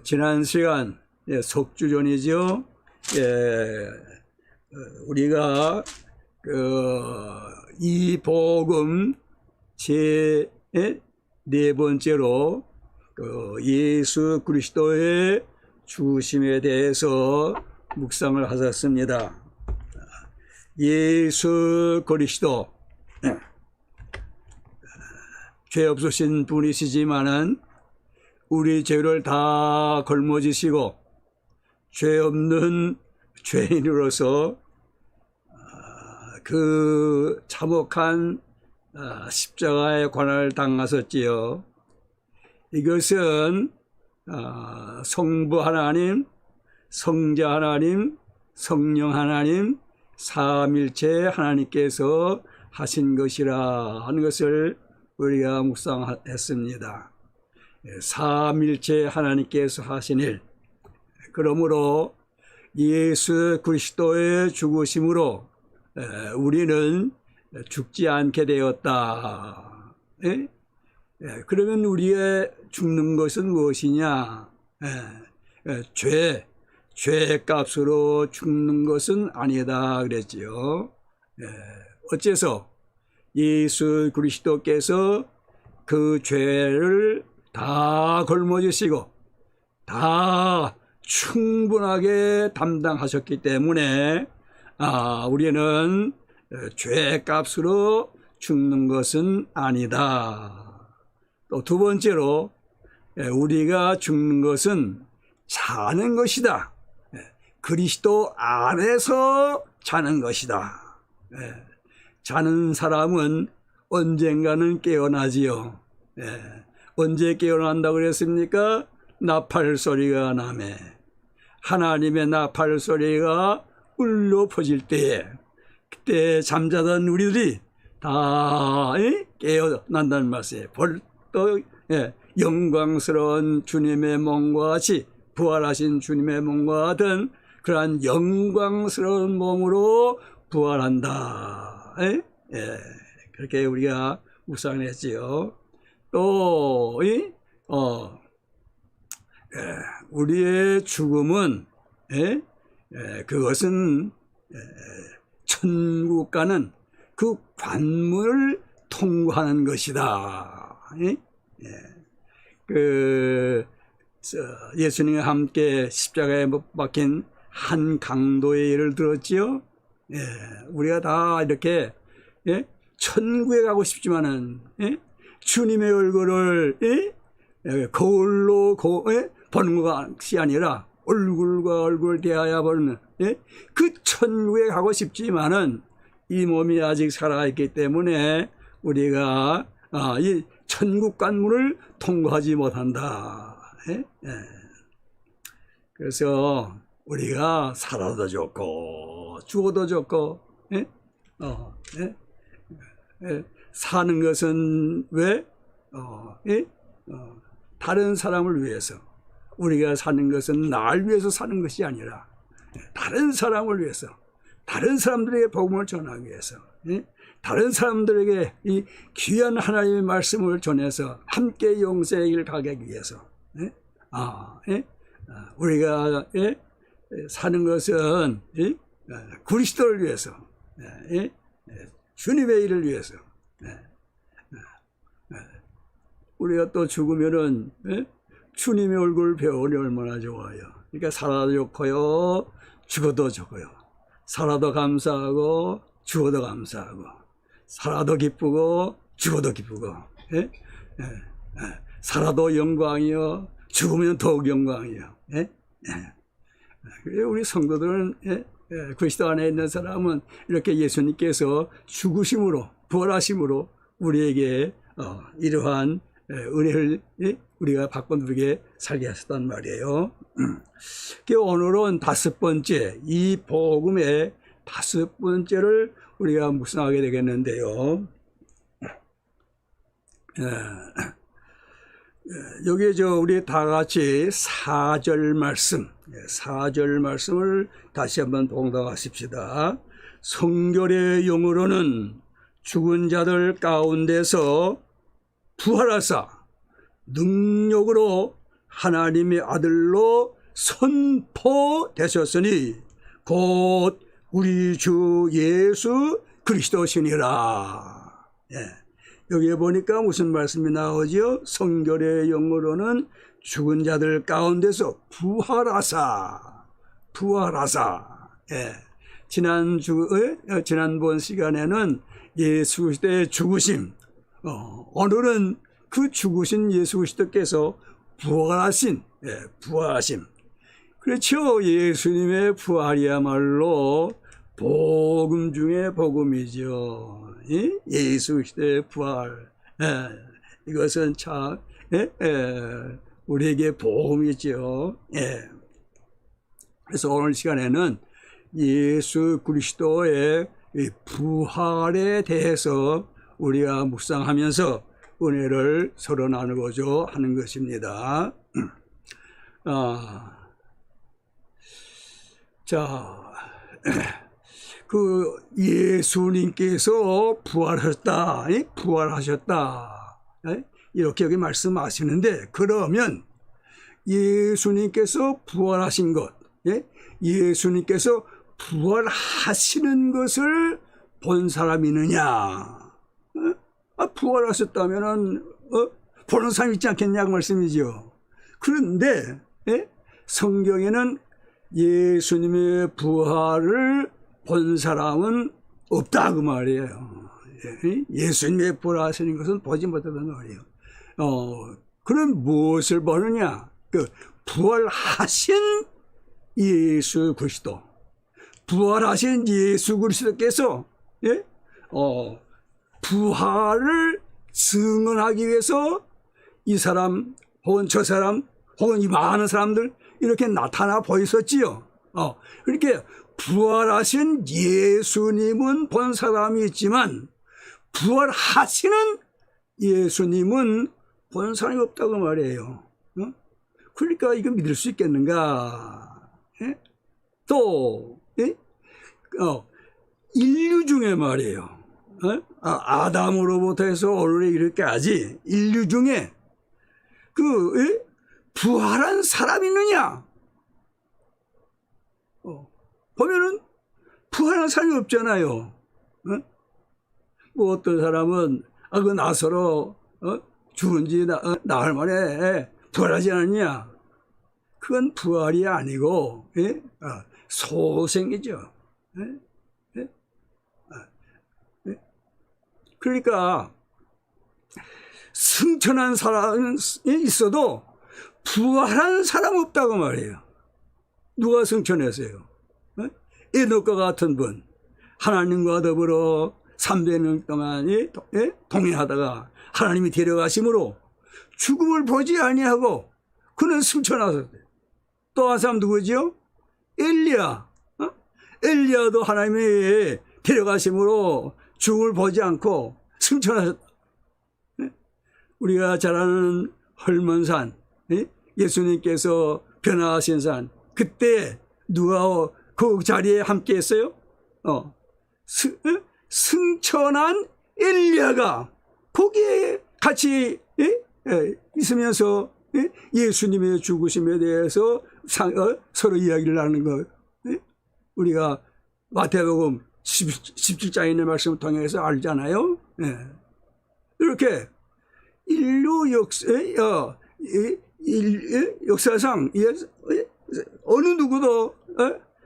지난 시간 석주 전이죠. 우리가 이 복음 제 네 번째로 예수 그리스도의 죽으심에 대해서 묵상을 하셨습니다. 예수 그리스도 죄 없으신 분이시지만은 우리 죄를 다 걸머지시고 죄 없는 죄인으로서 그 참혹한 십자가의 고난을 당하셨지요. 이것은 성부 하나님, 성자 하나님, 성령 하나님, 삼일체 하나님께서 하신 것이라 하는 것을 우리가 묵상했습니다. 삼일체 하나님께서 하신 일, 그러므로 예수 그리스도의 죽으심으로 우리는 죽지 않게 되었다. 그러면 우리의 죽는 것은 무엇이냐? 죄의 값으로 죽는 것은 아니다 그랬지요. 어째서 예수 그리스도께서 그 죄를 다 걸머지시고 다 충분하게 담당하셨기 때문에 우리는 죄의 값으로 죽는 것은 아니다. 또 두 번째로 우리가 죽는 것은 사는 것이다. 그리스도 안에서 사는 것이다. 자는 사람은 언젠가는 깨어나지요. 언제 깨어난다고 그랬습니까? 나팔 소리가 나매 하나님의 나팔 소리가 울려 퍼질 때에 그때 잠자던 우리들이 다 깨어난다는 말씀이에요. 벌떡 영광스러운 주님의 몸과 같이 부활하신 주님의 몸과 같은 그러한 영광스러운 몸으로 부활한다. 그렇게 우리가 묵상을 했지요. 또 우리의 죽음은 그것은 천국 가는 그 관문을 통과하는 것이다. 예수님과 함께 십자가에 못 박힌 한 강도의 예를 들었지요. 우리가 다 이렇게 천국에 가고 싶지만은 주님의 얼굴을 거울로 보는 것이 아니라 얼굴과 얼굴 대하여 보는 그 천국에 가고 싶지만은 이 몸이 아직 살아있기 때문에 우리가 이 천국 관문을 통과하지 못한다. 그래서 우리가 살아도 좋고 죽어도 좋고 사는 것은 왜? 다른 사람을 위해서. 우리가 사는 것은 날 위해서 사는 것이 아니라 다른 사람을 위해서, 다른 사람들에게 복음을 전하기 위해서, 다른 사람들에게 이 귀한 하나님의 말씀을 전해서 함께 영생의 길을 가기 위해서 우리가 사는 것은 그리스도를 위해서, 주님의 일을 위해서. 우리가 또 죽으면은 주님의 얼굴을 배우니 얼마나 좋아요. 그러니까 살아도 좋고요, 죽어도 좋고요. 살아도 감사하고 죽어도 감사하고, 살아도 기쁘고 죽어도 기쁘고, 살아도 영광이요, 죽으면 더욱 영광이요. 우리 성도들은 그리스도 안에 있는 사람은 이렇게 예수님께서 죽으심으로 부활하심으로 우리에게 이러한 은혜를 우리가 받고 누리게 살게 하셨단 말이에요. 오늘은 다섯 번째, 이 복음의 다섯 번째를 우리가 묵상하게 되겠는데요. 여기 우리 다 같이 4절 말씀을 다시 한번 봉독하십시다. 성결의 영으로는 죽은 자들 가운데서 부활하사 능력으로 하나님의 아들로 선포되셨으니 곧 우리 주 예수 그리스도시니라. 여기에 보니까 무슨 말씀이 나오죠? 성결의 영어로는 죽은 자들 가운데서 부활하사. 지난번 시간에는 예수 그리스도의 죽으심, 오늘은 그 죽으신 예수 그리스도께서 부활하심. 그렇죠. 예수님의 부활이야말로 복음 중에 복음이죠. 예수 그리스도의 부활. 이것은 참 우리에게 복음이죠. 그래서 오늘 시간에는 예수 그리스도의 부활에 대해서 우리가 묵상하면서 은혜를 서로 나누고자 하는 것입니다. 그 예수님께서 부활하셨다. 이렇게 여기 말씀하시는데, 그러면 예수님께서 부활하신 것, 예수님께서 부활하시는 것을 본 사람이 있느냐? 부활하셨다면은 보는 사람이 있지 않겠냐고 말씀이죠. 그런데 성경에는 예수님의 부활을 본 사람은 없다 그 말이에요. 예수님의 부활하시는 것은 보지 못하다는 말이에요. 그럼 무엇을 보느냐? 그 부활하신 예수 그리스도, 부활하신 예수 그리스도께서 부활을 증언하기 위해서 이 사람 혹은 저 사람 혹은 이 많은 사람들 이렇게 나타나 보였었지요. 그렇게 부활하신 예수님은 본 사람이 있지만 부활하시는 예수님은 본 사람이 없다고 말이에요. 그러니까 이거 믿을 수 있겠는가? 또 인류 중에 말이에요. 아담으로부터 해서 오늘에 이르기까지 인류 중에 부활한 사람이 있느냐? 보면은 부활한 사람이 없잖아요. 뭐 어떤 사람은 그 나서로 죽은 지 나흘 만에 부활하지 않았냐? 그건 부활이 아니고 소생이죠. 그러니까 승천한 사람이 있어도 부활한 사람 없다고 말이에요. 누가 승천했어요? 에녹과 같은 분, 하나님과 더불어 300년 동안 동행하다가 하나님이 데려가심으로 죽음을 보지 아니하고 그는 승천하셨어요. 또 한 사람 누구지요? 엘리야. 엘리야도 하나님이 데려가심으로 죽음을 보지 않고 승천하셨다. 우리가 잘 아는 헐몬산, 예수님께서 변화하신 산, 그때 누가 그 자리에 함께 했어요? 승천한 엘리야가 거기에 같이 있으면서 예수님의 죽으심에 대해서 서로 이야기를 하는 거, 우리가 마태복음 17장에 있는 말씀을 통해서 알잖아요. 이렇게 인류 역사상 어느 누구도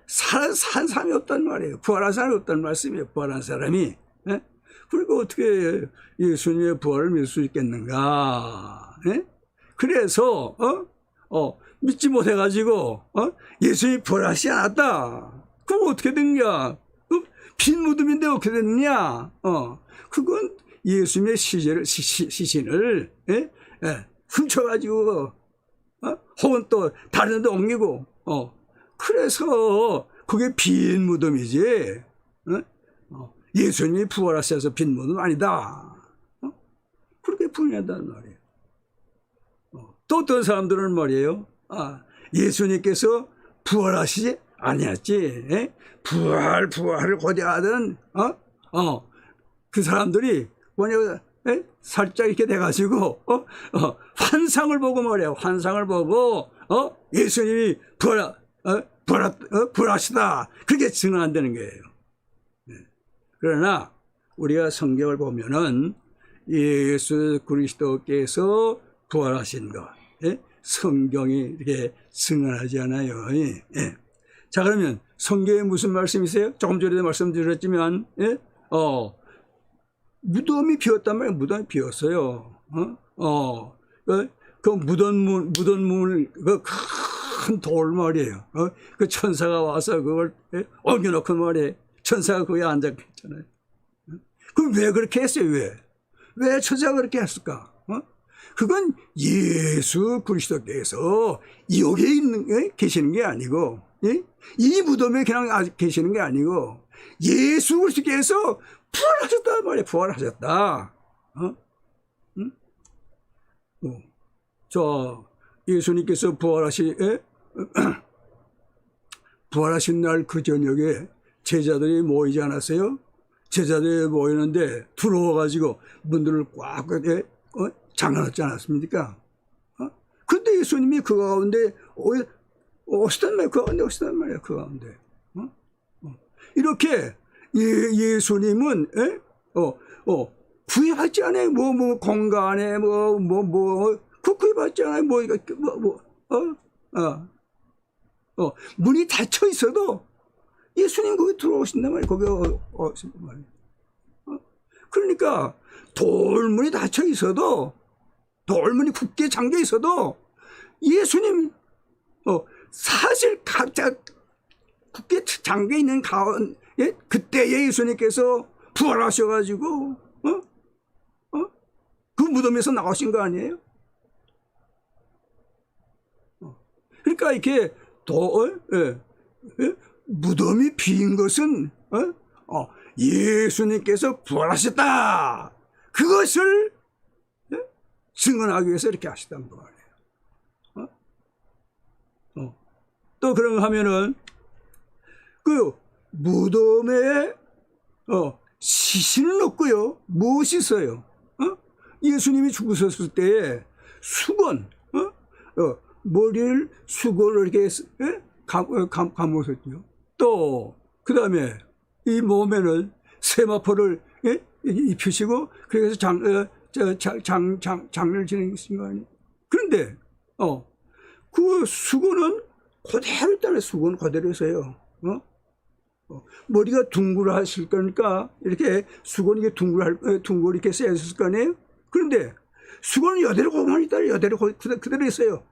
산 사람이 없단 말이에요. 부활한 사람이 없단 말씀이에요. 부활한 사람이. 그러니까 어떻게 예수님의 부활을 믿을 수 있겠는가? 그래서 믿지 못해가지고 예수님이 부활하지 않았다. 그럼 어떻게 됐냐? 빈 무덤인데 어떻게 됐느냐? 그건 예수님의 시신을 훔쳐가지고 혹은 또 다른 데 옮기고 그래서 그게 빈 무덤이지. 예수님이 부활하셔서 빈 무덤 아니다. 그렇게 분명하단 말이에요. 또 어떤 사람들은 말이에요. 예수님께서 부활하시지 아니었지. 부활을 고대하던 그 사람들이 뭐냐 살짝 이렇게 돼가지고 환상을 보고 말이에요. 환상을 보고 예수님이 부활하시다 그렇게 증언한다는 거예요. 그러나 우리가 성경을 보면은 예수 그리스도께서 부활하신 것 성경이 이렇게 증언하지 않아요. 자, 그러면 성경에 무슨 말씀이세요? 조금 전에도 말씀드렸지만 무덤이 비었단 말이에요. 무덤이 비었어요. 그 무덤물 그 큰 돌 말이에요. 그 천사가 와서 그걸 옮겨놓고 말이에요. 천사가 거기에 앉았잖아요. 그럼 왜 그렇게 했어요? 왜 천사가 그렇게 했을까? 그건 예수 그리스도께서 여기에 계시는 게 아니고, 이 무덤에 그냥 계시는 게 아니고, 예수 그리스도께서 부활하셨단 말이에요. 부활하셨다. 예수님께서 부활하신 날 그 저녁에 제자들이 모이지 않았어요? 제자들이 모이는데 들어와가지고 문들을 꽉 잠가놨지 않았습니까? 근데 예수님이 그 가운데 오시단 말이에요. 그 가운데. 이렇게 예수님은 구애받지 않아요. 공간에 구애받지 않아요. 문이 닫혀 있어도 예수님 거기 들어오신단 말이에요. 거기 오신단 말이에요. 그러니까 돌문이 닫혀 있어도 돌문이 굳게 잠겨 있어도 예수님 사실 각자 굳게 잠겨 있는 가운데 그때에 예수님께서 부활하셔가지고 그 무덤에서 나오신 거 아니에요? 그러니까 이렇게 무덤이 빈 것은 예수님께서 부활하셨다 그것을 증언하기 위해서 이렇게 하시단 말이에요. 또 그런가 하면은 그 무덤에 시신은 없고요. 무엇이 있어요? 예수님이 죽으셨을 때에 수건, 머리를 수건을 이렇게 감으셨죠. 또 그 다음에 이 몸에는 세마포를 입히시고 그래서 장례를 진행하신 거 아니에요? 그런데 그 수건은 그대로 있다는 수건은 그대로 있어요. 머리가 둥글하실 거니까 이렇게 수건이 둥글 이렇게 쌓여 있을 거 아니에요? 그런데 수건은 여대로 고만 있다 여대로 그대로 있어요.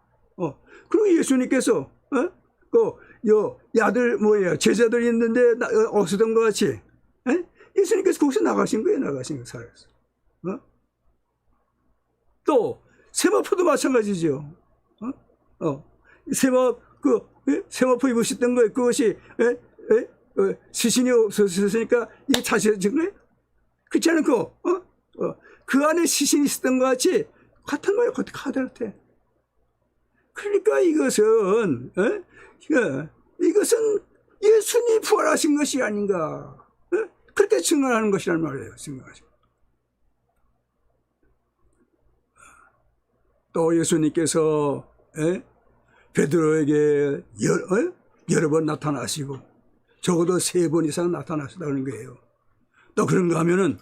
그리고 예수님께서 야들 제자들이 있는데 없었던 것 같이 예수님께서 거기서 나가신 거예요. 살았어. 또 세마포도 마찬가지죠. 세마포 입으셨던 거예요. 그것이 시신이 없었으니까 이게 자세해진 거예요. 그렇지 않고 그 안에 시신이 있었던 것 같이 같은 거예요. 같아. 그러니까 이것은 예수님이 부활하신 것이 아닌가 그렇게 증언하는 것이란 말이에요. 또 예수님께서 베드로에게 여러 번 나타나시고 적어도 3번 이상 나타나셨다는 거예요. 또 그런가 하면은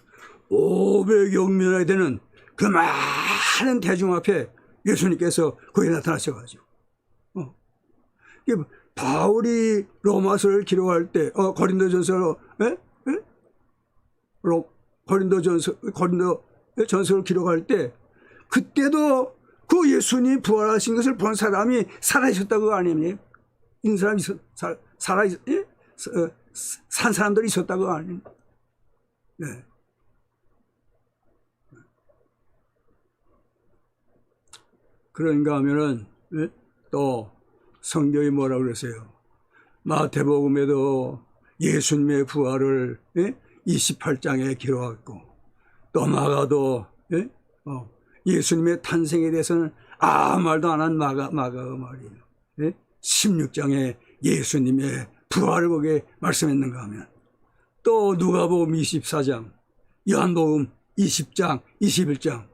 500여 명이나 되는 그 많은 대중 앞에 예수님께서 거기 나타나셔가지고 바울이 로마서를 기록할 때 고린도전서를 기록할 때 그때도 그 예수님 부활하신 것을 본 사람이 살아있었다고 아니에요? 있는 사람이 산 사람들이 있었다고 아니에요? 네. 그런가 하면은 또 성경이 뭐라 그랬어요? 마태복음에도 예수님의 부활을 28장에 기록했고 또 마가도 예수님의 탄생에 대해서는 아무 말도 안 한 마가가 말이에요. 16장에 예수님의 부활을 거기에 말씀했는가 하면 또 누가복음 24장, 요한복음 20장, 21장.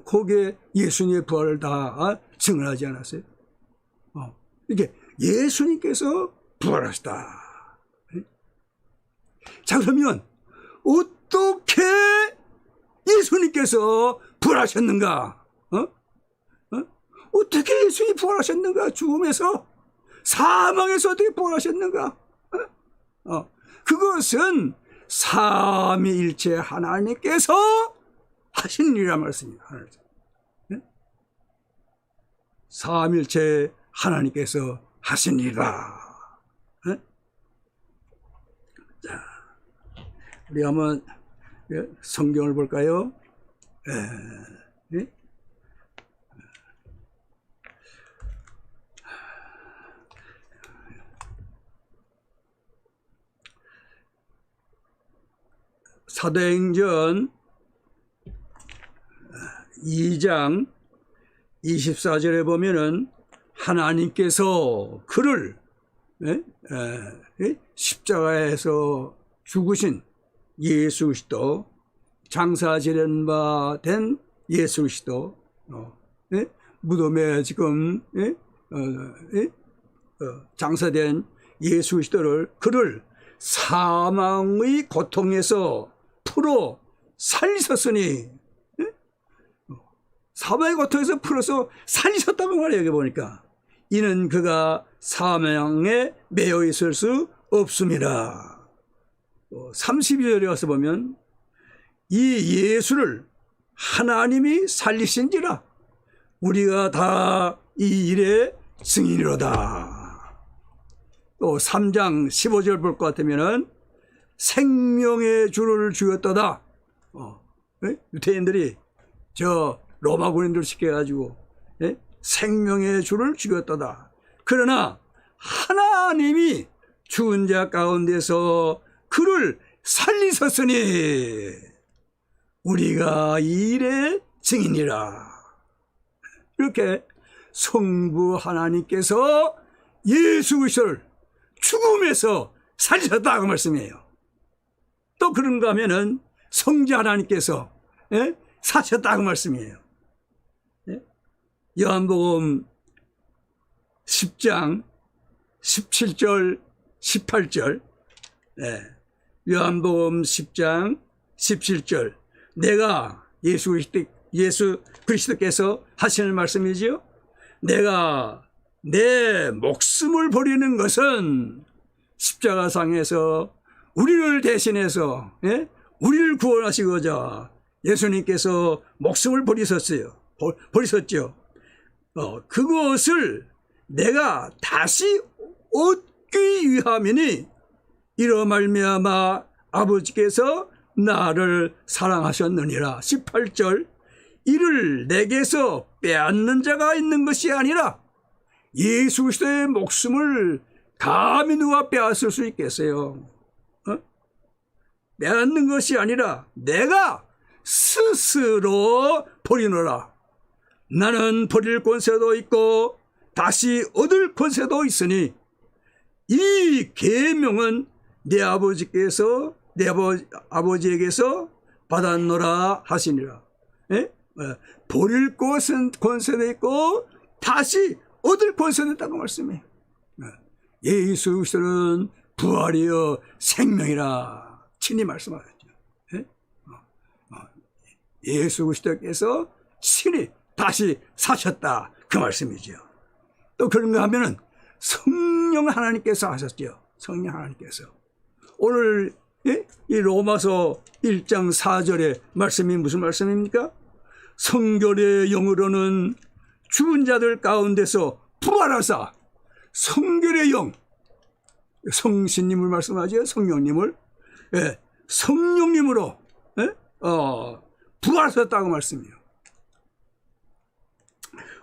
거기에 예수님의 부활을 다 증언하지 않았어요? 이게 예수님께서 부활하셨다. 자, 그러면 어떻게 예수님께서 부활하셨는가? 어떻게 예수님이 부활하셨는가? 죽음에서, 사망에서 어떻게 부활하셨는가? 그것은 삼위일체 하나님께서 하신 일이란 말씀입니다. 삼위일체 하나님께서 하신 일이다. 자, 우리 한번 성경을 볼까요? 사도행전 2장 24절에 보면은 하나님께서 그를 십자가에서 죽으신 예수 그리스도, 장사 지른 바 된 예수 그리스도, 무덤에 지금 장사된 예수 그리스도를, 그를 사망의 고통에서 풀어 살리셨으니, 사망의 고통에서 풀어서 살리셨다고 말해요. 여기 보니까 이는 그가 사망에 매여 있을 수 없습니다. 32절에 와서 보면 이 예수를 하나님이 살리신지라 우리가 다 이 일의 증인이로다. 또 3장 15절 볼 것 같으면은 생명의 주를 주었도다. 유대인들이 저 로마 군인들 시켜가지고 생명의 주를 죽였도다. 그러나 하나님이 죽은 자 가운데서 그를 살리셨으니 우리가 이 일의 증인이라. 이렇게 성부 하나님께서 예수 그리스도를 죽음에서 살리셨다 그 말씀이에요. 또 그런가 하면은 성자 하나님께서 사셨다 그 말씀이에요. 요한복음 10장 17절 18절, 요한복음 10장 17절, 내가 예수 그리스도께서 하시는 말씀이지요. 내가 내 목숨을 버리는 것은 십자가상에서 우리를 대신해서 우리를 구원하시고자 예수님께서 목숨을 버리셨어요. 버리셨죠. 그것을 내가 다시 얻기 위함이니 이로 말미암아 아버지께서 나를 사랑하셨느니라. 18절, 이를 내게서 빼앗는 자가 있는 것이 아니라 예수 그리스도의 목숨을 감히 누가 빼앗을 수 있겠어요? 빼앗는 것이 아니라 내가 스스로 버리노라. 나는 버릴 권세도 있고 다시 얻을 권세도 있으니 이 계명은 내 아버지께서 내 아버지에게서 받았노라 하시니라. 버릴 것은 권세도 있고 다시 얻을 권세도 있다고 말씀해요. 예수 그리스도는 부활이여 생명이라 친히 말씀하셨죠. 예수 그리스도께서 친히 다시 사셨다 그 말씀이죠. 또 그런가 하면은 성령 하나님께서 하셨죠. 성령 하나님께서. 오늘 이 로마서 1장 4절의 말씀이 무슨 말씀입니까? 성결의 영으로는 죽은 자들 가운데서 부활하사, 성결의 영, 성신님을 말씀하죠. 성령님을. 성령님으로 부활하셨다고 말씀이에요.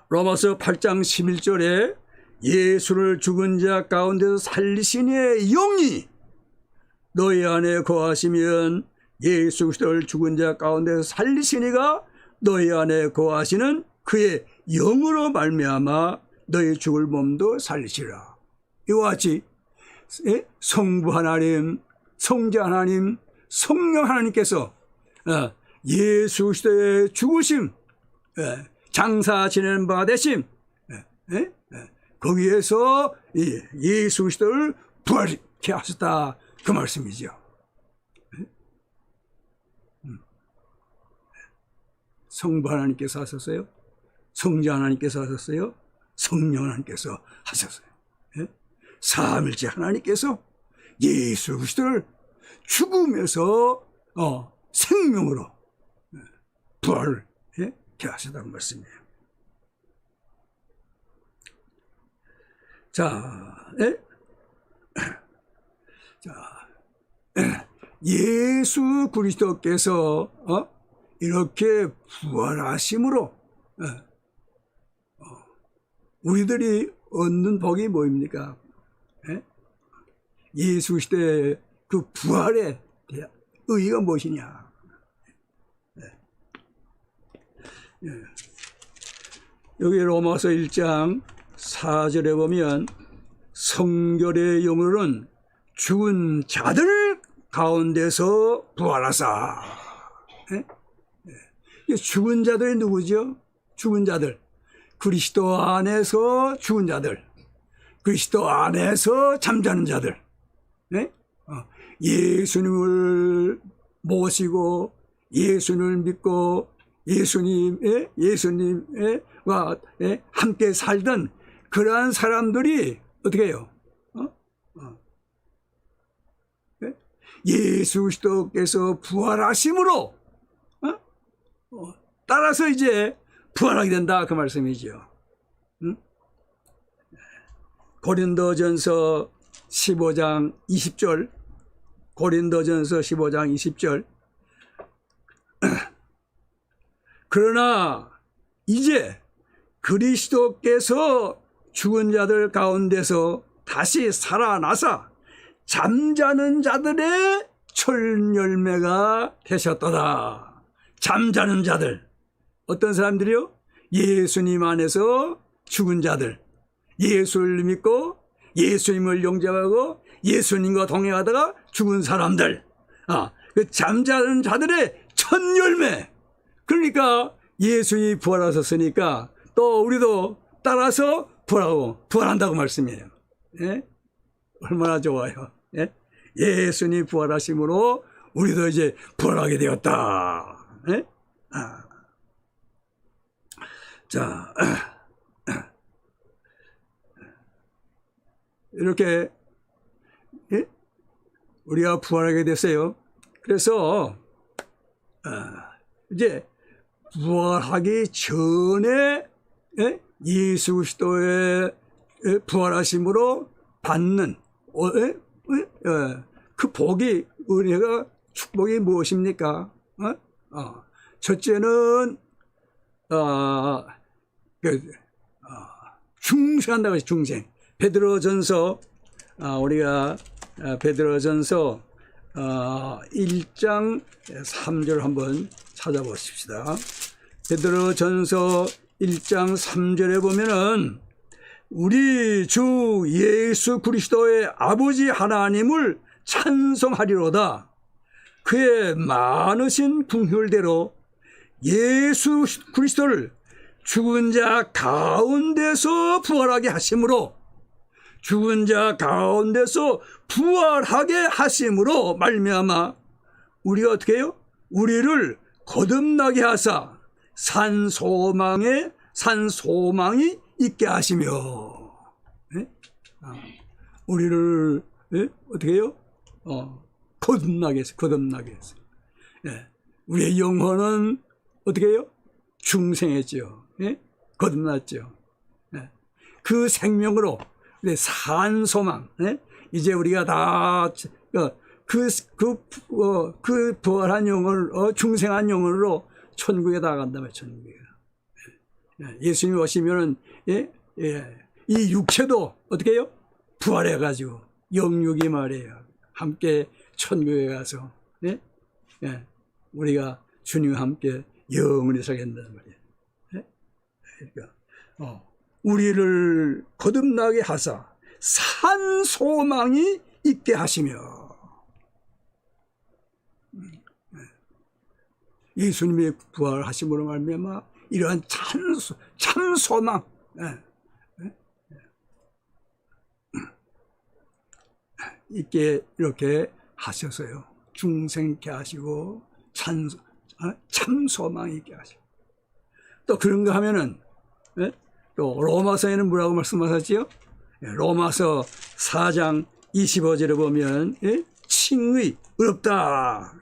로마서 8장 11절에 예수를 죽은 자 가운데서 살리신 이의 영이 너희 안에 거하시면 예수 그리스도를 죽은 자 가운데서 살리신 이가 너희 안에 거하시는 그의 영으로 말미암아 너희 죽을 몸도 살리시라. 이와 같이 성부 하나님, 성자 하나님, 성령 하나님께서 예수 그리스도의 죽으심, 장사 지내는 바 되심, 거기에서 예수 그리스도를 부활케 하셨다, 그 말씀이죠. 성부 하나님께서 하셨어요. 성자 하나님께서 하셨어요. 성령 하나님께서 하셨어요. 삼일째 하나님께서 예수 그리스도를 죽음에서 생명으로 부활을 하셨다는 말씀이에요. 자, 예수 그리스도께서 이렇게 부활하심으로 우리들이 얻는 복이 뭐입니까? 예수 그리스도의 그 부활에 대한 의의가 무엇이냐? 여기 로마서 1장 4절에 보면 성결의 영으로는 죽은 자들 가운데서 부활하사. 죽은 자들이 누구죠? 죽은 자들. 그리스도 안에서 죽은 자들. 그리스도 안에서 잠자는 자들. 예수님을 모시고 예수님을 믿고 예수님과 함께 살던 그러한 사람들이 어떻게 해요? 예수 그리스도께서 부활하심으로 따라서 이제 부활하게 된다, 그 말씀이죠. 고린도전서 15장 20절, 고린도전서 15장 20절. 그러나 이제 그리스도께서 죽은 자들 가운데서 다시 살아나사 잠자는 자들의 철열매가 되셨도다. 잠자는 자들. 어떤 사람들이요? 예수님 안에서 죽은 자들. 예수를 믿고 예수님을 영접하고 예수님과 동행하다가 죽은 사람들. 그 잠자는 자들의 첫 열매. 그러니까 예수님이 부활하셨으니까 또 우리도 따라서 부활한다고 말씀이에요. 얼마나 좋아요. 예수님이 부활하심으로 우리도 이제 부활하게 되었다. 자, 이렇게 우리가 부활하게 됐어요. 그래서 이제 부활하기 전에 예수 그리스도의 부활하심으로 받는 그 복이, 은혜가, 축복이 무엇입니까? 첫째는 중생한다고 해서 중생. 베드로전서, 우리가 베드로전서 1장 3절 한번 찾아보십시다. 베드로전서 1장 3절에 보면은 우리 주 예수 그리스도의 아버지 하나님을 찬송하리로다. 그의 많으신 긍휼대로 예수 그리스도를 죽은 자 가운데서 부활하게 하심으로, 죽은 자 가운데서 부활하게 하심으로 말미암아 우리가 어떻게 해요? 우리를 거듭나게 하사 산 소망이 있게 하시며, 우리를 어떻게 해요? 거듭나게 했어요. 우리의 영혼은 어떻게 해요? 중생했죠. 거듭났죠. 그 생명으로 산 소망. 이제 우리가 다 그 부활한 영혼을, 중생한 영혼으로 천국에 나간다며, 천국에. 예수님 오시면은 이 육체도 어떻게 해요? 부활해가지고 영육이 말이에요. 함께 천국에 가서 우리가 주님과 함께 영원히 살게 된다는 말이에요. 그러니까 우리를 거듭나게 하사 산 소망이 있게 하시며, 예수님의 부활하심으로 말미암아 이러한 참 소망, 있게 이렇게 하셔서요. 중생케 하시고 참 소망 있게 하시고, 또 그런가 하면은 또 로마서에는 뭐라고 말씀하셨지요? 로마서 4장 25절에 보면 칭의 어렵다.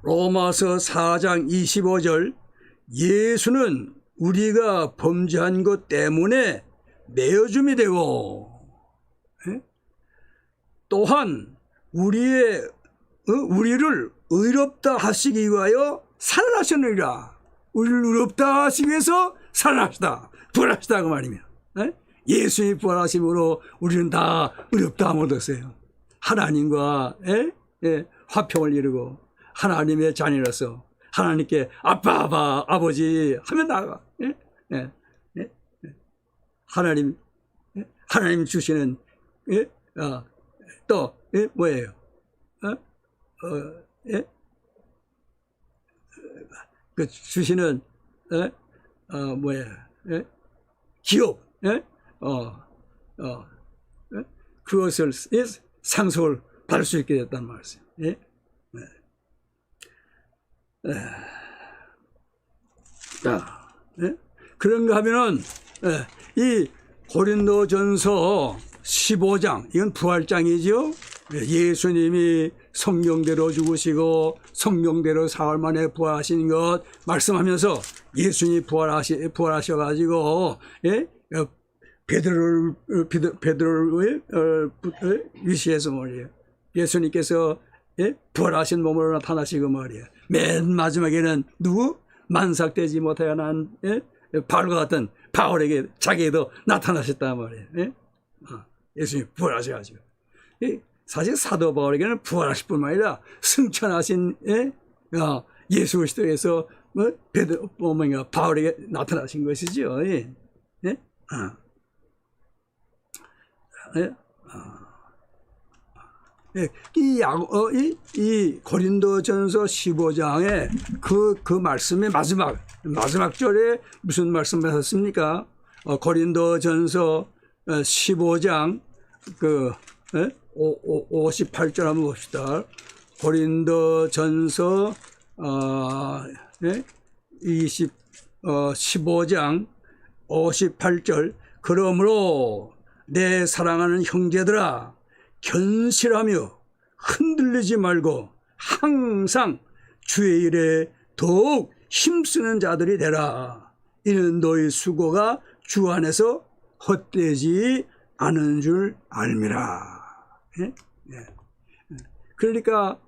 로마서 4장 25절, 예수는 우리가 범죄한 것 때문에 내어줌이 되고 또한 우리를 의롭다 하시기 위하여 살아나셨느니라. 우리를 의롭다 하시기 위해서 살아나시다, 부활하시다 그 말이며, 예수님이 부활하심으로 우리는 다 의롭다함을 얻었어요. 하나님과 화평을 이루고 하나님의 자녀로서 하나님께 아빠 아버지 하면 나아가. 하나님 주시는 또 뭐예요? 그 주시는 뭐야? 기업, 그것을 상속을 받을 수 있게 됐단 말이에요. 자, 그런가 하면은 이 고린도전서 15장, 이건 부활장이죠. 예수님이 성경대로 죽으시고 성경대로 사흘 만에 부활하신 것 말씀하면서 예수님이 부활하셔가지고 베드로를 위시해서 말이에요. 예수님께서 부활하신 몸으로 나타나시고 말이에요. 맨 마지막에는 누구? 만삭되지 못하여 난 바울과 같은 바울에게 자기에도 나타나셨단 말이에요. 예수님이 부활하셔가지고. 사실 사도 바울에게는 부활하실 뿐만 아니라 승천하신 예수 그리스도에서 바울에게 나타나신 것이죠. 이 고린도전서 15장에 그 말씀의 마지막 절에 무슨 말씀을 하셨습니까? 고린도전서 15장 58절 한번 봅시다. 고린도전서 15장 58절, 그러므로 내 사랑하는 형제들아 견실하며 흔들리지 말고 항상 주의 일에 더욱 힘쓰는 자들이 되라. 이는 너희 수고가 주 안에서 헛되지 않은 줄 알미라. 그러니까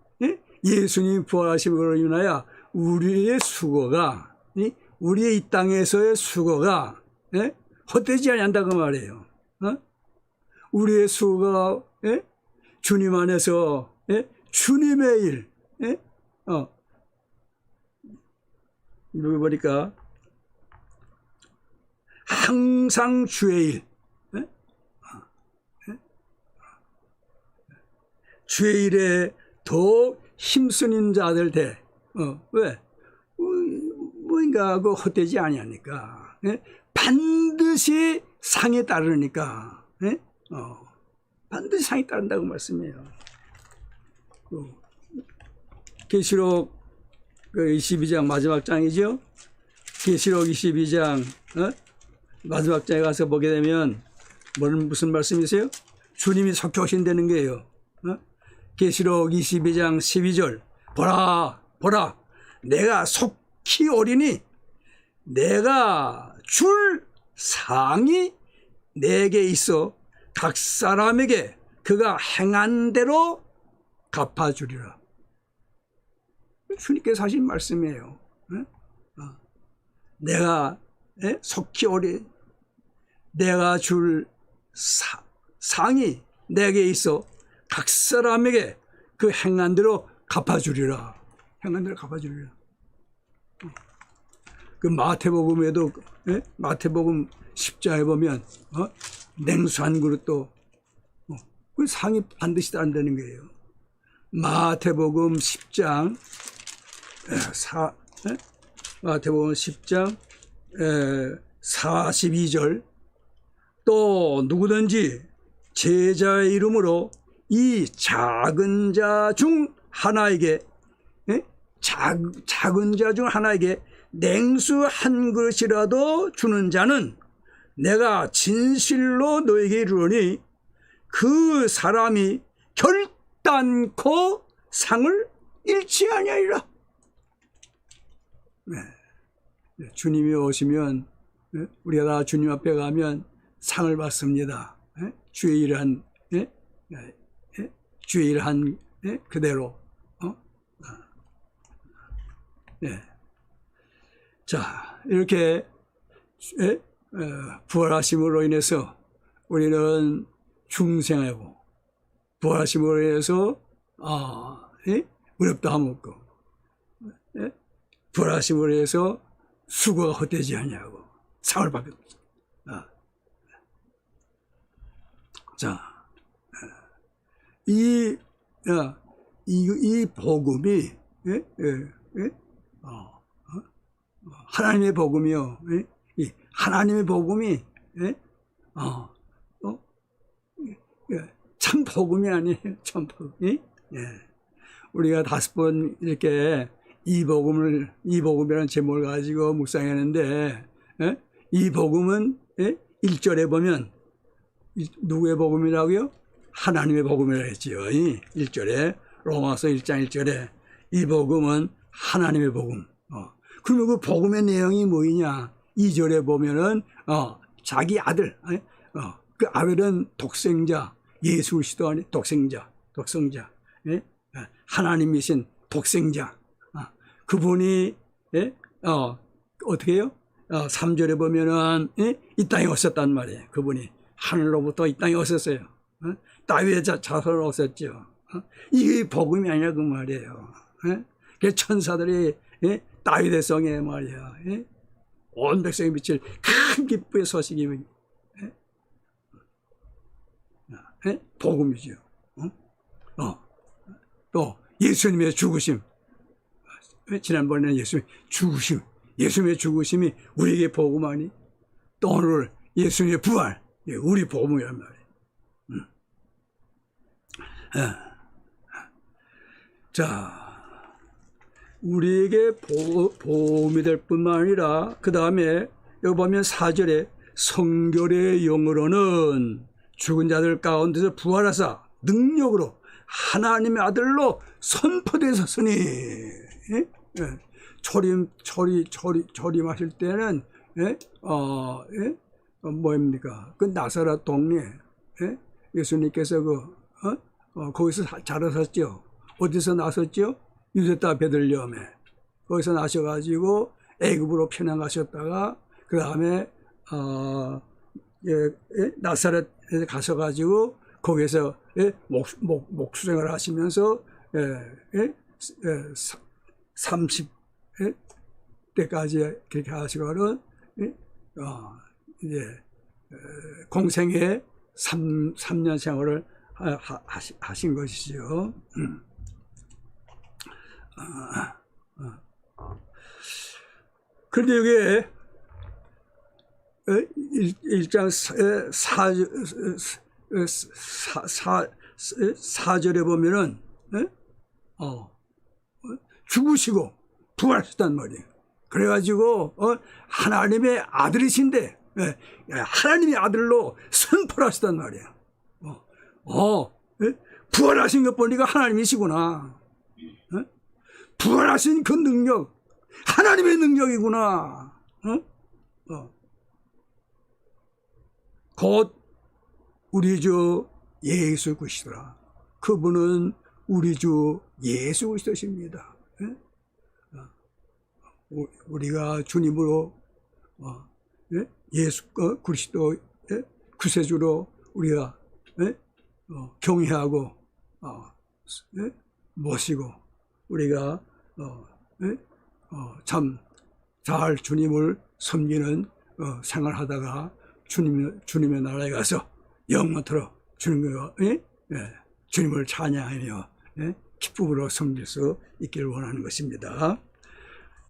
예수님 부활하심으로 인하여 우리의 수고가, 우리의 이 땅에서의 수고가 헛되지 않는다고 말이에요. 우리의 수고가 주님 안에서 주님의 일, 여기 보니까 항상 주의 일, 주의 일에 더 힘쓰는 자들 돼. 왜? 뭔가 그 헛되지 아니하니까. 반드시 상에 따르니까. 반드시 상에 따른다고 말씀해요. 계시록 22장 마지막 장이죠. 계시록 22장 마지막 장에 가서 보게 되면 무슨 말씀이세요? 주님이 속히 오신다는 거예요. 계시록 22장 12절, 보라 내가 속히 오리니 내가 줄 상이 내게 있어 각 사람에게 그가 행한 대로 갚아주리라. 주님께서 하신 말씀이에요. 내가 속히 오리, 내가 줄 상이 내게 있어 각 사람에게 그 행한 대로 갚아주리라. 행한 대로 갚아주리라. 그 마태복음에도 마태복음 10장에 보면 냉수 한 그릇도 그 상이 반드시 따른다는 거예요. 마태복음 10장 마태복음 10장 42절 또 누구든지 제자의 이름으로 이 작은 자 중 하나에게 작은 자 중 하나에게 냉수 한 그릇이라도 주는 자는 내가 진실로 너에게 이르노니 그 사람이 결단코 상을 잃지 아니하리라. 주님이 오시면 우리가 다 주님 앞에 가면 상을 받습니다. 주의 일한 주의 일한 그대로. 자, 이렇게 부활하심으로 인해서 우리는 중생하고 부활하심으로 인해서 어렵다함 없고 부활하심으로 인해서 수고가 헛되지 않냐고 상을 받게 됩니다. 자, 이 복음이 하나님의 복음이요. 이 하나님의 복음이 참 복음이 아니에요. 참 복음이. 우리가 5번 이렇게 이 복음이라는 제목을 가지고 묵상했는데, 이 복음은 1절에 보면 누구의 복음이라고요? 하나님의 복음이라고 했지요. 1절에 로마서 1장 1절에 이 복음은 하나님의 복음. 그러면 그 복음의 내용이 뭐냐? 2절에 보면은 자기 아들, 그 아벨은 독생자, 예수 그리스도 안에 독생자, 하나님이신 독생자. 그분이 어떻게 해요? 3절에 보면은 이 땅에 오셨단 말이에요. 그분이 하늘로부터 이 땅에 오셨어요. 다윗의 자손으로 오셨죠. 이게 복음이 아니라 그 말이에요. 그래서 천사들이 다윗의 성에 말이야, 온 백성이 미칠 큰 기쁨의 소식이 복음이죠. 또 예수님의 죽으심, 지난번에는 예수님의 죽으심이 우리에게 복음 아니? 또 오늘 예수님의 부활, 우리 복음이란 말이에요. 자, 우리에게 보험이 될 뿐만 아니라 그 다음에 여기 보면 4절에 성결의 영으로는 죽은 자들 가운데서 부활하사 능력으로 하나님의 아들로 선포되셨으니, 초림하실 때는 뭐입니까? 그 나사렛 동네 예수님께서 거기서 자라셨죠. 어디서 나셨죠? 유대 땅 베들레헴에. 거기서 나셔가지고 애굽으로 편양 가셨다가 그 다음에 나사렛에 가셔가지고 거기서 목수생활을 하시면서 30대까지 그렇게 하시고는 이제 공생의 3년 생활을 하신 것이죠. 그런데 여기에 1장 4절에 보면은 죽으시고 부활하셨단 말이에요. 그래가지고 하나님의 아들이신데 하나님의 아들로 선포를 하셨단 말이에요. 부활하신 것 보니까 하나님이시구나. 부활하신 그 능력 하나님의 능력이구나. 곧 우리 주 예수 그리스도라. 그분은 우리 주 예수 그리스도십니다. 우리가 주님으로 예수 그리스도 구세주로 우리가 경외하고 모시고 우리가 참 잘 주님을 섬기는 생활하다가 주님의 나라에 가서 영원토록 주님을 찬양하며 기쁨으로 섬길 수 있기를 원하는 것입니다.